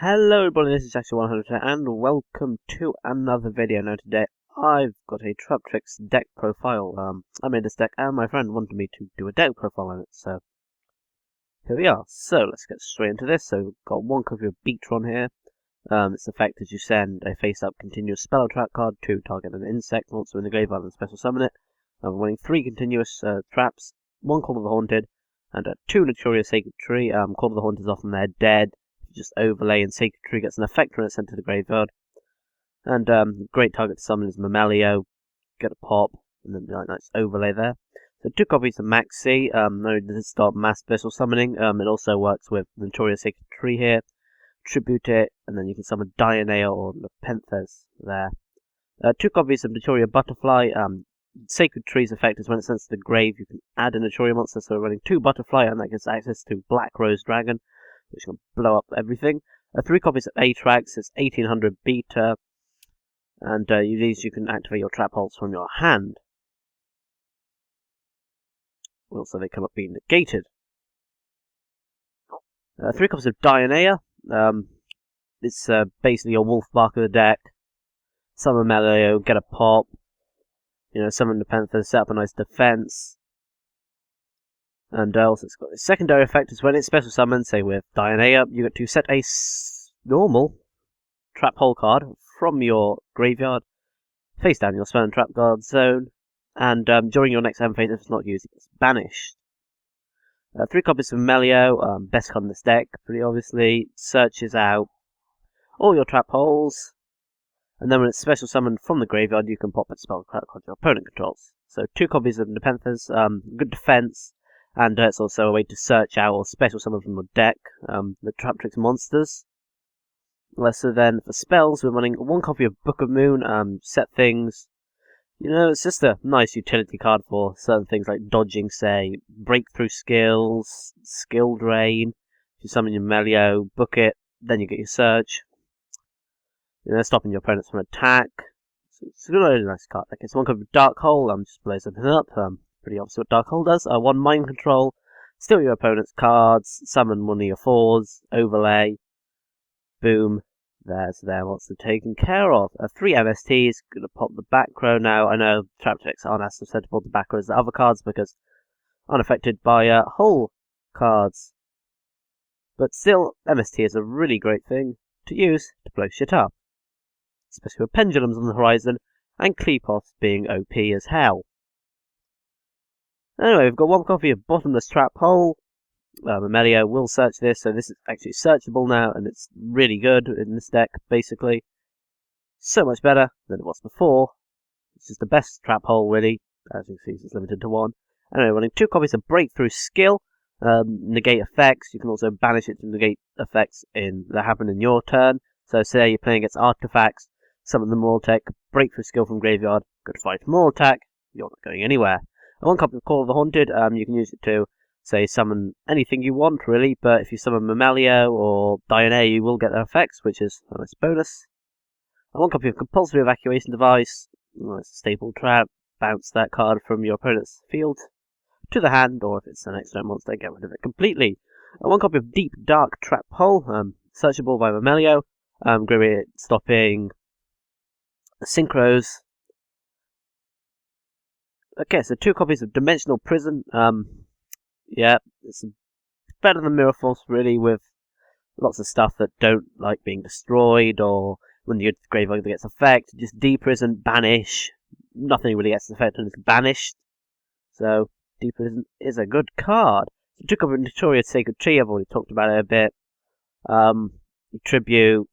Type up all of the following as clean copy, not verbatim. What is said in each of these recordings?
Hello everybody, this is Jackson100 and welcome to another video. Now today I've got a Traptrix deck profile. I made this deck and my friend wanted me to do a deck profile on it, so here we are. So let's get straight into this. So we've got one copy of Beatron here. Its effect is you send a face-up continuous spell or trap card to target an insect monster in the graveyard and special summon it. I'm running 3 continuous traps, 1 Call of the Haunted, and 2 Notorious Sacred Tree. Call of the Haunted is often they're dead. Just overlay and Sacred Tree gets an effect when it's sent to the graveyard. And great target to summon is Mamelio, get a pop, and then like nice overlay there. So 2 copies of Maxi. No, this is start mass special summoning. It also works with Notorious Sacred Tree here. Tribute it, and then you can summon Dionea or Nepenthes there. 2 copies of Notoria Butterfly. Sacred Tree's effect is when it sends to the grave, you can add a Notoria monster. So we're running 2 Butterfly, and that gives access to Black Rose Dragon, which can blow up everything. 3 copies of Traptrix, it's 1800 beta, and these you can activate your trap holes from your hand. Also, they cannot be negated. 3 copies of Dionea, it's basically your wolf bark of the deck. Summon Mamelio, get a pop. Summon the Panther, set up a nice defense. And also it's got a secondary effect is when it's special summoned, say with Dionea, you get to set a normal trap hole card from your graveyard, face down your spell and trap guard zone, and during your next end phase, if it's not used, it gets banished. 3 copies of Melio, best card in this deck, pretty obviously, searches out all your trap holes, and then when it's special summoned from the graveyard, you can pop a spell card your opponent controls. So 2 copies of Nepenthes, good defense. And it's also a way to search out or special summon from your deck the Traptrix monsters. So then for spells, we're running 1 copy of Book of Moon, set things. It's just a nice utility card for certain things like dodging, say, breakthrough skills, skill drain. If you summon your Melio, book it, then you get your search. Stopping your opponents from attack. So it's a really nice card. Okay, so 1 copy of Dark Hole, just blow something up. Pretty obvious what Dark Hole does. 1 Mind Control, steal your opponent's cards, summon one of your 4s, overlay, boom, there's their monster taken care of. 3 MSTs, gonna pop the back row now. I know Traptrix aren't as susceptible to back rows as the other cards because unaffected by hull cards. But still, MST is a really great thing to use to blow shit up. Especially with Pendulums on the horizon and Kleepoths being OP as hell. Anyway, we've got 1 copy of Bottomless Trap Hole. Mamelio will search this, so this is actually searchable now, and it's really good in this deck, basically. So much better than it was before. It's just the best trap hole, really. As you can see, it's limited to 1. Anyway, running 2 copies of Breakthrough Skill. Negate effects. You can also banish it to negate effects that happen in your turn. So say you're playing against artifacts, summon the Mortec, Breakthrough Skill from graveyard, go to fight more attack, you're not going anywhere. 1 copy of Call of the Haunted, you can use it to, say, summon anything you want, really, but if you summon Mamelio or Dionea, you will get their effects, which is a nice bonus. 1 copy of Compulsory Evacuation Device, it's a staple trap, bounce that card from your opponent's field to the hand, or if it's an extra monster, get rid of it completely. 1 copy of Deep Dark Trap Hole, searchable by Mamelio, great at stopping synchros. Okay, so 2 copies of Dimensional Prison. Yeah, it's better than Mirror Force, really, with lots of stuff that don't like being destroyed, or when the graveyard gets effect, just deprison, banish. Nothing really gets effect when it's banished. So, deprison is a good card. So 2 copies of Notorious Sacred Tree, I've already talked about it a bit. Tribute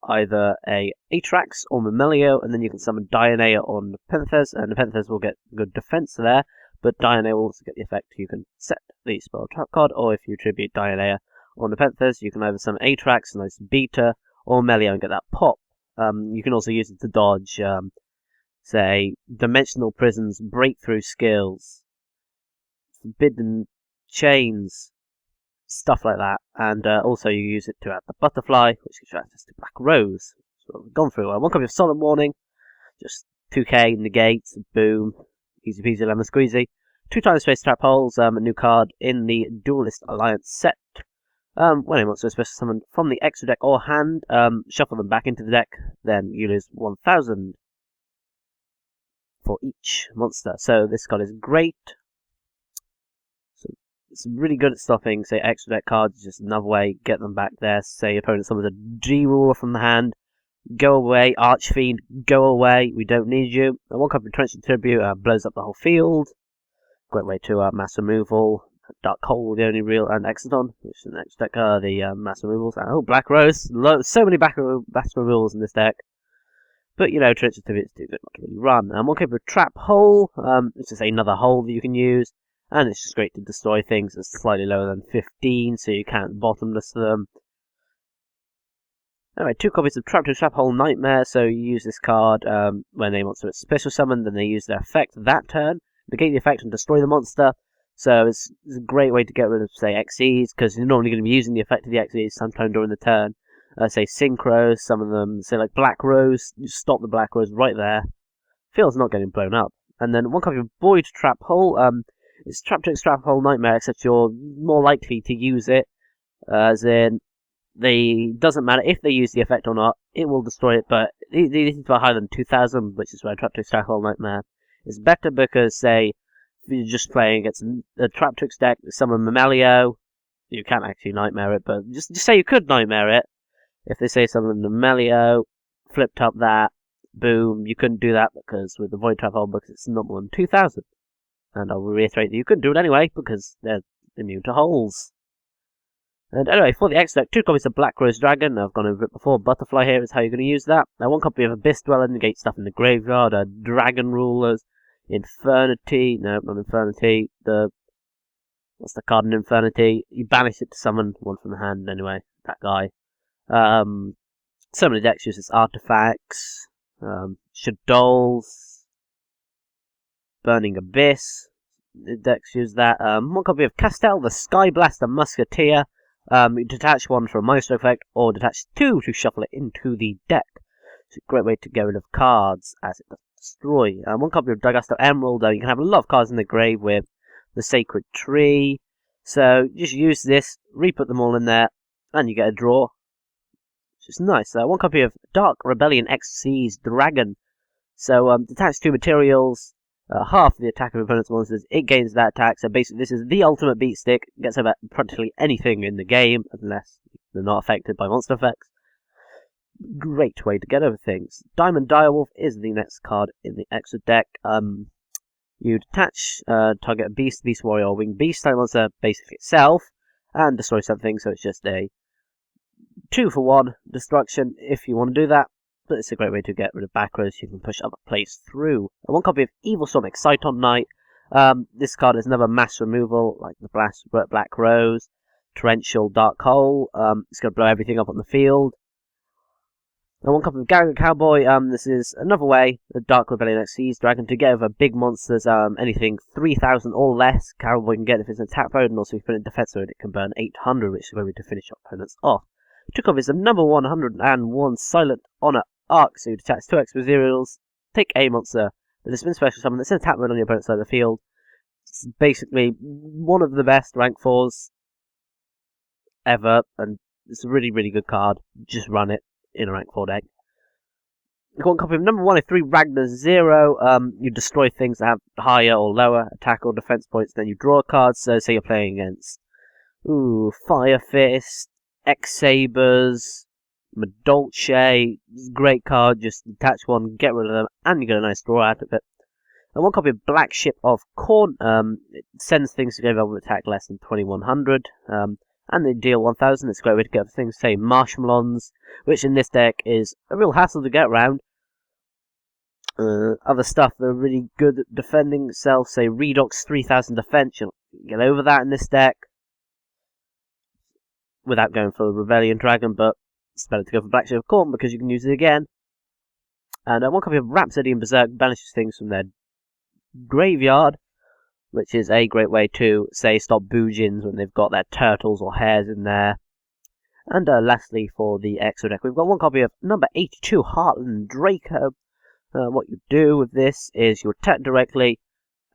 either a Traptrix or Mamelio, and then you can summon Dionea or Nepenthes, and Nepenthes will get good defense there, but Dionea will also get the effect. You can set the spell trap card, or if you tribute Dionea or Nepenthes, you can either summon Traptrix, a nice beta, or Mamelio and get that pop. You can also use it to dodge, say, Dimensional Prisons, Breakthrough Skills, Forbidden Chains, stuff like that, and also you use it to add the Butterfly, which gives you access to Black Rose. So we've gone through 1 copy of Solemn Warning, just 2k, negates, boom, easy peasy lemon squeezy. 2 times Space Trap Holes, a new card in the Duelist Alliance set. When a monster is special summoned from the extra deck or hand, shuffle them back into the deck, then you lose 1000 for each monster. So this card is great. So it's really good at stopping, say, extra deck cards, just another way, get them back there. Say your opponent summons a G-Ruler from the hand, go away, Archfiend, go away, we don't need you. And one copy of Trenchant Tribute blows up the whole field. Great way to mass removal. Dark Hole, the only real, and Exodon, which is the next deck, the mass removals. Oh, Black Rose, so many mass removals in this deck. But, you know, Trenchant Tribute is too good not to really run. And one copy of Trap Hole, it's just another hole that you can use. And it's just great to destroy things that's slightly lower than 15, so you can't bottomless them. Anyway, 2 copies of Traptrix Trap Hole Nightmare, so you use this card when a monster is special summoned, then they use their effect that turn, negate the effect and destroy the monster. So it's a great way to get rid of, say, XEs, because you're normally going to be using the effect of the XEs sometime during the turn. Say Synchro, some of them, say like Black Rose, you stop the Black Rose right there. Field's not getting blown up. And then 1 copy of Void Trap Hole, it's Traptrix Trap Hole Nightmare, except you're more likely to use it, as in, doesn't matter if they use the effect or not, it will destroy it, but these need to be higher than 2000, which is why Traptrix Trap Hole Nightmare is better, because, say, if you're just playing against a Traptrix deck, summon Mamelio, you can't actually Nightmare it, but just say you could Nightmare it. If they say summon Mamelio, flipped up that, boom, you couldn't do that because with the Void Trap Hole, because it's not more than 2000. And I'll reiterate that you couldn't do it anyway, because they're immune to holes. And anyway, for the X deck, 2 copies of Black Rose Dragon. I've gone over it before. Butterfly here is how you're going to use that. Now, 1 copy of Abyss Dweller, negate stuff in the graveyard. Dragon Rulers, Infernity. No, not Infernity. What's the card in Infernity? You banish it to summon one from the hand. Anyway, that guy. So many decks uses artifacts. Shadows. Burning Abyss. The decks use that. 1 copy of Castel, the Sky Blaster Musketeer. You detach 1 for a Maestro effect, or detach 2 to shuffle it into the deck. It's a great way to get rid of cards, as it does destroy. 1 copy of Dagusto Emerald, you can have a lot of cards in the grave with the Sacred Tree. So, just use this, re-put them all in there, and you get a draw. Which is nice. 1 copy of Dark Rebellion XC's Dragon. So, detach 2 materials. Half the attack of opponent's monsters, it gains that attack. So basically, this is the ultimate beat stick. It gets over practically anything in the game, unless they're not affected by monster effects. Great way to get over things. Diamond Direwolf is the next card in the extra deck. You detach, target a beast, beast warrior, or winged beast type monster, basically itself, and destroy something. So it's just a 2-for-1 destruction if you want to do that. But it's a great way to get rid of back rows. You can push other plays through. And 1 copy of Evil Storm Exciton Knight. This card is another mass removal, like the Black Rose, Torrential Dark Hole. It's going to blow everything up on the field. And 1 copy of Gallagher Cowboy. This is another way, the Dark Rebellion XC's Dragon, to get over big monsters. Anything 3000 or less, Cowboy can get if it's an attack mode, and also if you put it in defense mode, it can burn 800, which is a way to finish your opponents off. 2 copies of number 101 Silent Honor Arc, so you detach 2 extra materials, take a monster that has been special summoned that's in attack mode on your opponent's side of the field. It's basically one of the best rank 4s ever, and it's a really, really good card. Just run it in a rank 4 deck. You've got 1 copy of number 103 Ragnar Zero. You destroy things that have higher or lower attack or defense points, then you draw cards. So say you're playing against Fire Fist, X-Sabers, Madolche, great card, just detach 1, get rid of them, and you get a nice draw out of it. And 1 copy of Black Ship of Corn, it sends things to go over with attack less than 2100, and they deal 1000, it's a great way to get things, say Marshmallows, which in this deck is a real hassle to get around. Other stuff that are really good at defending itself, say Redox 3000 defense, you'll get over that in this deck. Without going for a Rebellion Dragon, but it's better to go for Black Ship of Corn because you can use it again. And 1 copy of Rhapsody and Berserk banishes things from their graveyard, which is a great way to, say, stop Boojins when they've got their turtles or hares in there. And lastly, for the extra deck, we've got 1 copy of number 82 Heartland Draco. What you do with this is you attack directly,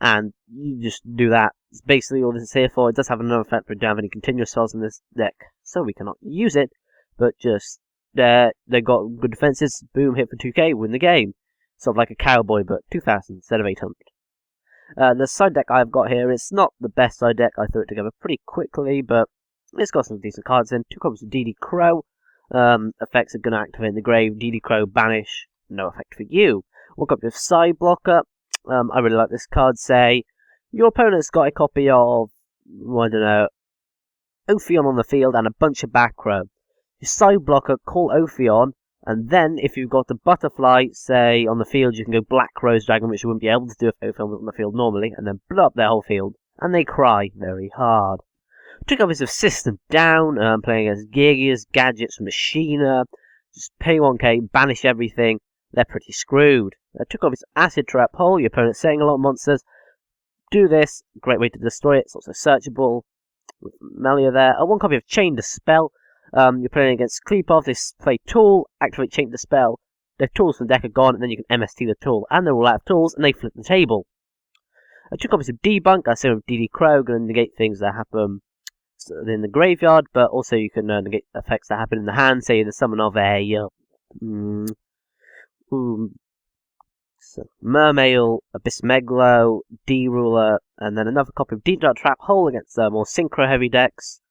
and you just do that. It's basically all this is here for. It does have another effect, but we don't have any continuous spells in this deck, so we cannot use it. But just they got good defenses. Boom, hit for 2k, win the game. Sort of like a cowboy, but 2,000 instead of 800. The side deck I've got here, it's not the best side deck. I threw it together pretty quickly, but it's got some decent cards in. 2 copies of DD Crow. Effects are going to activate in the grave. DD Crow, banish. No effect for you. 1 copy of Side Blocker. I really like this card. Say, your opponent's got a copy of, I don't know, Ophion on the field and a bunch of back row. Your Side Blocker, call Ophion, and then if you've got a Butterfly, say, on the field, you can go Black Rose Dragon, which you wouldn't be able to do if Ophion was on the field normally, and then blow up their whole field, and they cry very hard. 2 copies of System Down, playing against Gigas, Gadgets, Machina. Just pay 1k, banish everything. They're pretty screwed. 2 copies of Acid Trap Hole. Your opponent's setting a lot of monsters. Do this. Great way to destroy it. It's also searchable. With Melia there. 1 copy of Chain Dispel. You're playing against Kleepov. They play Tool. Activate Chain Dispel. Their tools from the deck are gone, and then you can MST the tool. And they're all out of tools, and they flip the table. 2 copies of Debunk. I say with DD Crow. Going to negate things that happen in the graveyard, but also you can negate effects that happen in the hand. Say the summon of a Mermail, Abyssmeglo, D-Ruler, and then another copy of Deep Dark Trap Hole against more synchro heavy decks.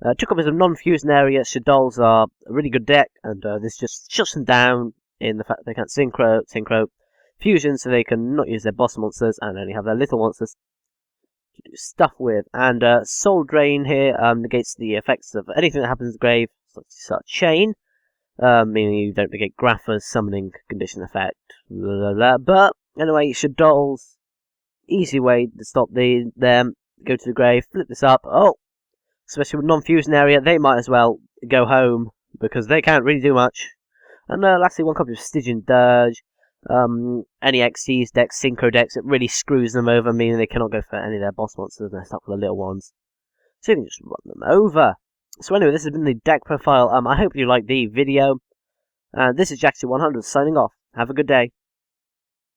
2 copies of Non-Fusion Area. Shadows are a really good deck, and this just shuts them down in the fact that they can't synchro fusion, so they can not use their boss monsters and only have their little monsters to do stuff with. And Soul Drain here negates the effects of anything that happens in the grave. So it's a chain. Meaning you don't negate Grapha's summoning condition effect. Blah, blah, blah. But anyway, Shadows, easy way to stop them. Go to the grave, flip this up. Oh, especially with Non-Fusion Area, they might as well go home because they can't really do much. And lastly, 1 copy of Stygian Dirge. Any XC's decks, synchro decks, it really screws them over, meaning they cannot go for any of their boss monsters and they're stuck with the little ones. So you can just run them over. So anyway, this has been the deck profile. I hope you liked the video. This is Jackson100 signing off. Have a good day.